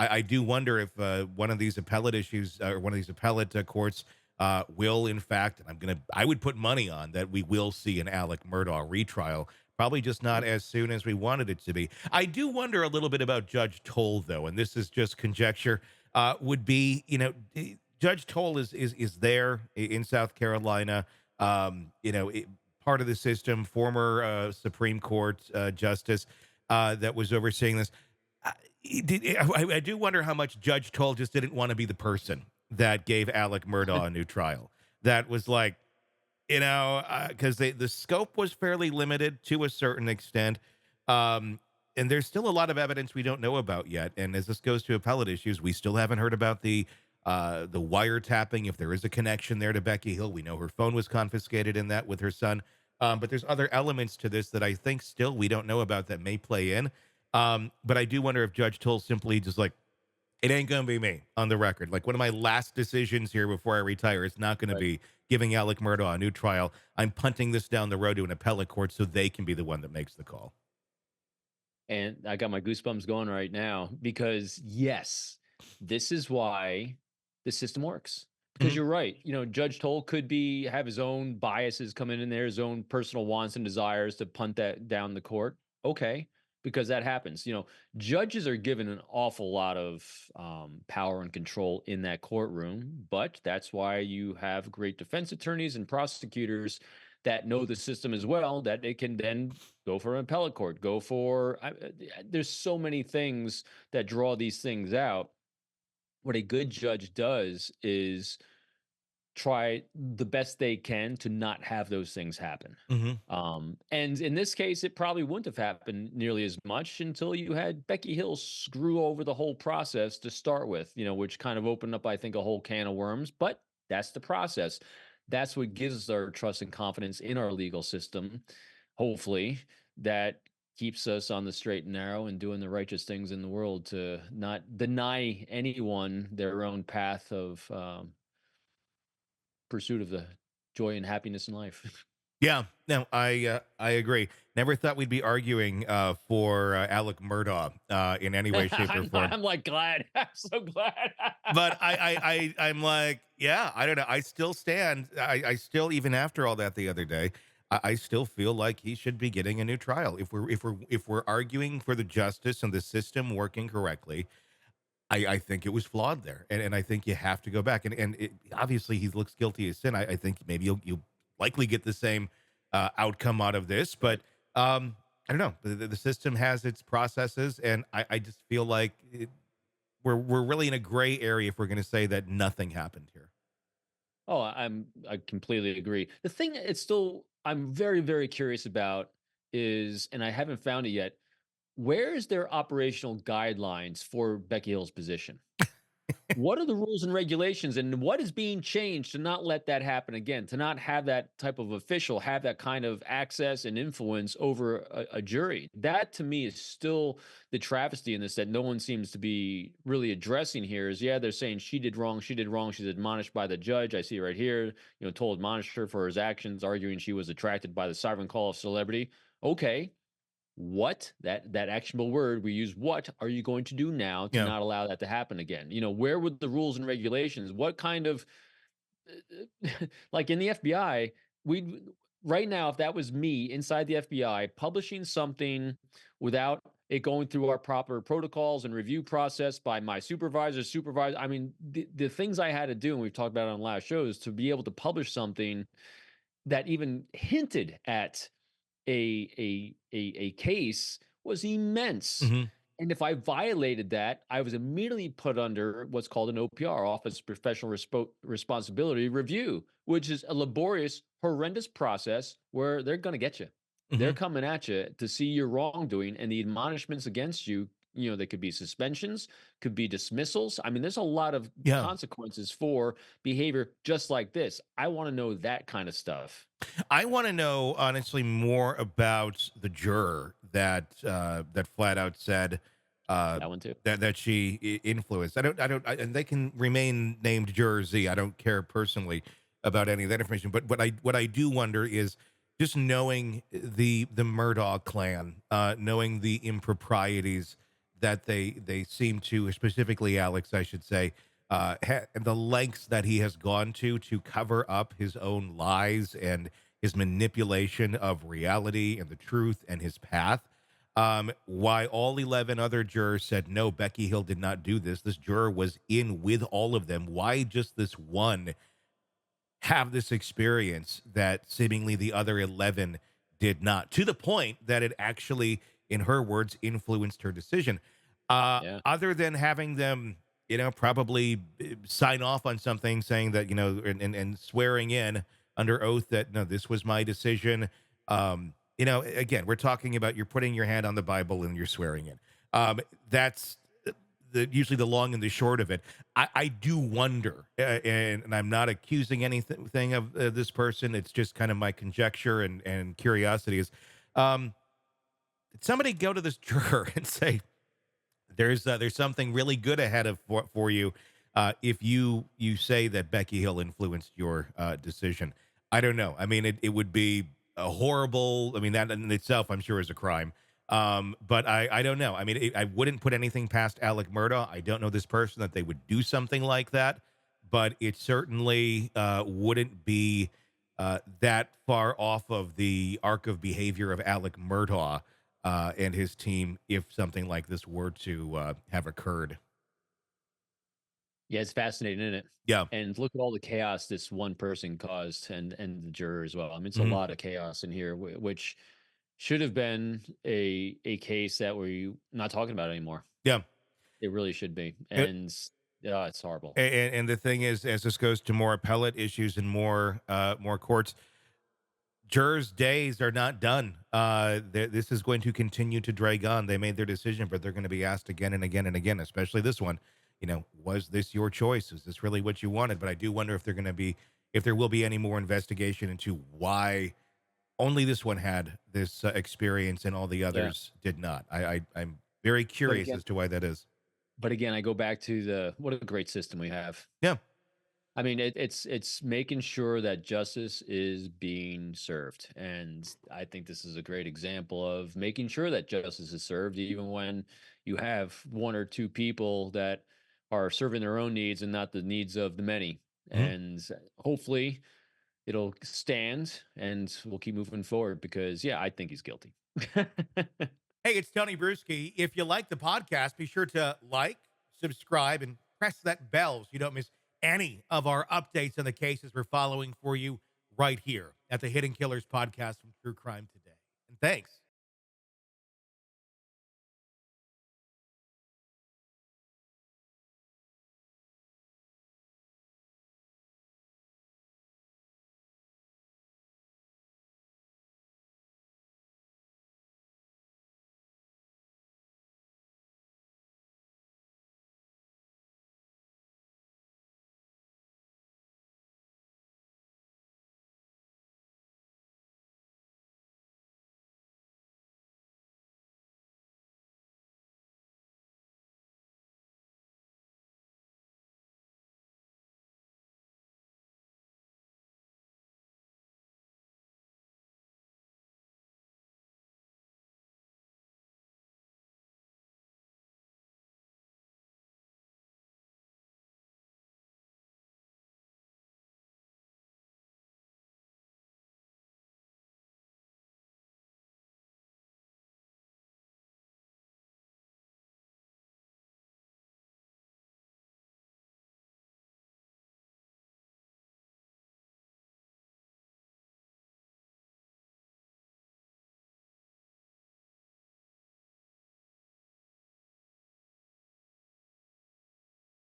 I do wonder if one of these appellate issues or one of these appellate courts will, in fact, and I would put money on that we will see an Alex Murdaugh retrial. Probably just not as soon as we wanted it to be. I do wonder a little bit about Judge Toal, though, and this is just conjecture. Would be, Judge Toal is there in South Carolina. Part of the system, former Supreme Court justice that was overseeing this. I do wonder how much Judge Toal just didn't want to be the person that gave Alex Murdaugh a new trial. That was like, because the scope was fairly limited to a certain extent. And there's still a lot of evidence we don't know about yet. And as this goes to appellate issues, we still haven't heard about the wiretapping. If there is a connection there to Becky Hill, we know her phone was confiscated in that with her son. But there's other elements to this that I think still we don't know about that may play in. But I do wonder if Judge Toal simply just like, it ain't going to be me on the record. Like one of my last decisions here before I retire, it's not going to be giving Alex Murdaugh a new trial. I'm punting this down the road to an appellate court so they can be the one that makes the call. And I got my goosebumps going right now because, yes, this is why the system works. Because you're right. Judge Toal could have his own biases coming in there, his own personal wants and desires to punt that down the court. Okay, because that happens. Judges are given an awful lot of power and control in that courtroom, but that's why you have great defense attorneys and prosecutors that know the system as well, that they can then go for an appellate court, there's so many things that draw these things out. What a good judge does is try the best they can to not have those things happen. And in this case, it probably wouldn't have happened nearly as much until you had Becky Hill screw over the whole process to start with, which kind of opened up, I think, a whole can of worms. But that's the process. That's what gives us our trust and confidence in our legal system, hopefully, that keeps us on the straight and narrow and doing the righteous things in the world to not deny anyone their own path of pursuit of the joy and happiness in life. Yeah, no, I agree. Never thought we'd be arguing for Alex Murdaugh in any way, shape, or form. I'm like glad. I'm so glad. But I'm like, yeah, I don't know. I still stand. I still, even after all that the other day, I still feel like he should be getting a new trial. If we're arguing for the justice and the system working correctly, I think it was flawed there, and I think you have to go back. And obviously he looks guilty of sin. I think maybe you'll likely get the same outcome out of this, but I don't know. The system has its processes, and I just feel like we're really in a gray area if we're going to say that nothing happened here. Oh, I completely agree. The thing I'm very, very curious about is, and I haven't found it yet, where is their operational guidelines for Becky Hill's position? What are the rules and regulations, and what is being changed to not let that happen again, to not have that type of official have that kind of access and influence over a jury? That to me is still the travesty in this that no one seems to be really addressing here. Is, yeah, they're saying she did wrong, she's admonished by the judge. I see right here, Toal admonished her for his actions, arguing she was attracted by the sovereign call of celebrity. Okay, what that actionable word we use, what are you going to do now to not allow that to happen again? Where would the rules and regulations, what kind of like in the FBI, we right now, if that was me inside the FBI publishing something without it going through our proper protocols and review process by my supervisor, I mean, the things I had to do, and we've talked about it on last shows, to be able to publish something that even hinted at a case was immense. And if I violated that, I was immediately put under what's called an OPR, Office of Professional Responsibility Review, which is a laborious, horrendous process where they're going to get you. They're coming at you to see your wrongdoing, and the admonishments against you, they could be suspensions, could be dismissals. I mean, there's a lot of consequences for behavior just like this. I want to know that kind of stuff. I want to know, honestly, more about the juror that flat out said that one too. That she influenced. And they can remain named Juror Z. I don't care personally about any of that information. But what I do wonder is just knowing the Murdaugh clan, knowing the improprieties that they seem to, specifically Alex, I should say, the lengths that he has gone to cover up his own lies and his manipulation of reality and the truth and his path. Why all 11 other jurors said no, Becky Hill did not do this. This juror was in with all of them. Why just this one have this experience that seemingly the other 11 did not, to the point that it actually, in her words, influenced her decision. Yeah. Other than having them, probably sign off on something saying that, and swearing in under oath that, no, this was my decision. Again, we're talking about you're putting your hand on the Bible and you're swearing in. That's usually the long and the short of it. I do wonder, and I'm not accusing anything of this person. It's just kind of my conjecture and curiosity is, did somebody go to this juror and say, there's something really good ahead for you if you say that Becky Hill influenced your decision? I don't know. I mean, it would be a horrible. I mean, that in itself, I'm sure, is a crime. But I don't know. I mean, I wouldn't put anything past Alex Murdaugh. I don't know this person that they would do something like that, but it certainly wouldn't be that far off of the arc of behavior of Alex Murdaugh and his team if something like this were to have occurred. Yeah, it's fascinating, isn't it? Yeah. And look at all the chaos this one person caused, and the juror as well. I mean, it's a Hmm. lot of chaos in here, which should have been a case that we're not talking about anymore. Yeah. It really should be, It, and yeah, it's horrible. and the thing is, as this goes to more appellate issues and more courts, jurors' days are not done. This is going to continue to drag on. They made their decision, but they're going to be asked again and again and again, especially this one. Was this your choice? Is this really what you wanted? But I do wonder if there will be any more investigation into why only this one had this experience and all the Yeah, others did not. I'm very but curious again, as to why that is. I go back to the what a great system we have. Yeah. I mean, it's making sure that justice is being served, and I think this is a great example of making sure that justice is served, even when you have one or two people that are serving their own needs and not the needs of the many. Mhm. And hopefully, it'll stand, and we'll keep moving forward because, yeah, I think he's guilty. Hey, it's Tony Brueski. If you like the podcast, be sure to like, subscribe, and press that bell so you don't miss any of our updates on the cases we're following for you right here at the Hidden Killers podcast from True Crime Today. And thanks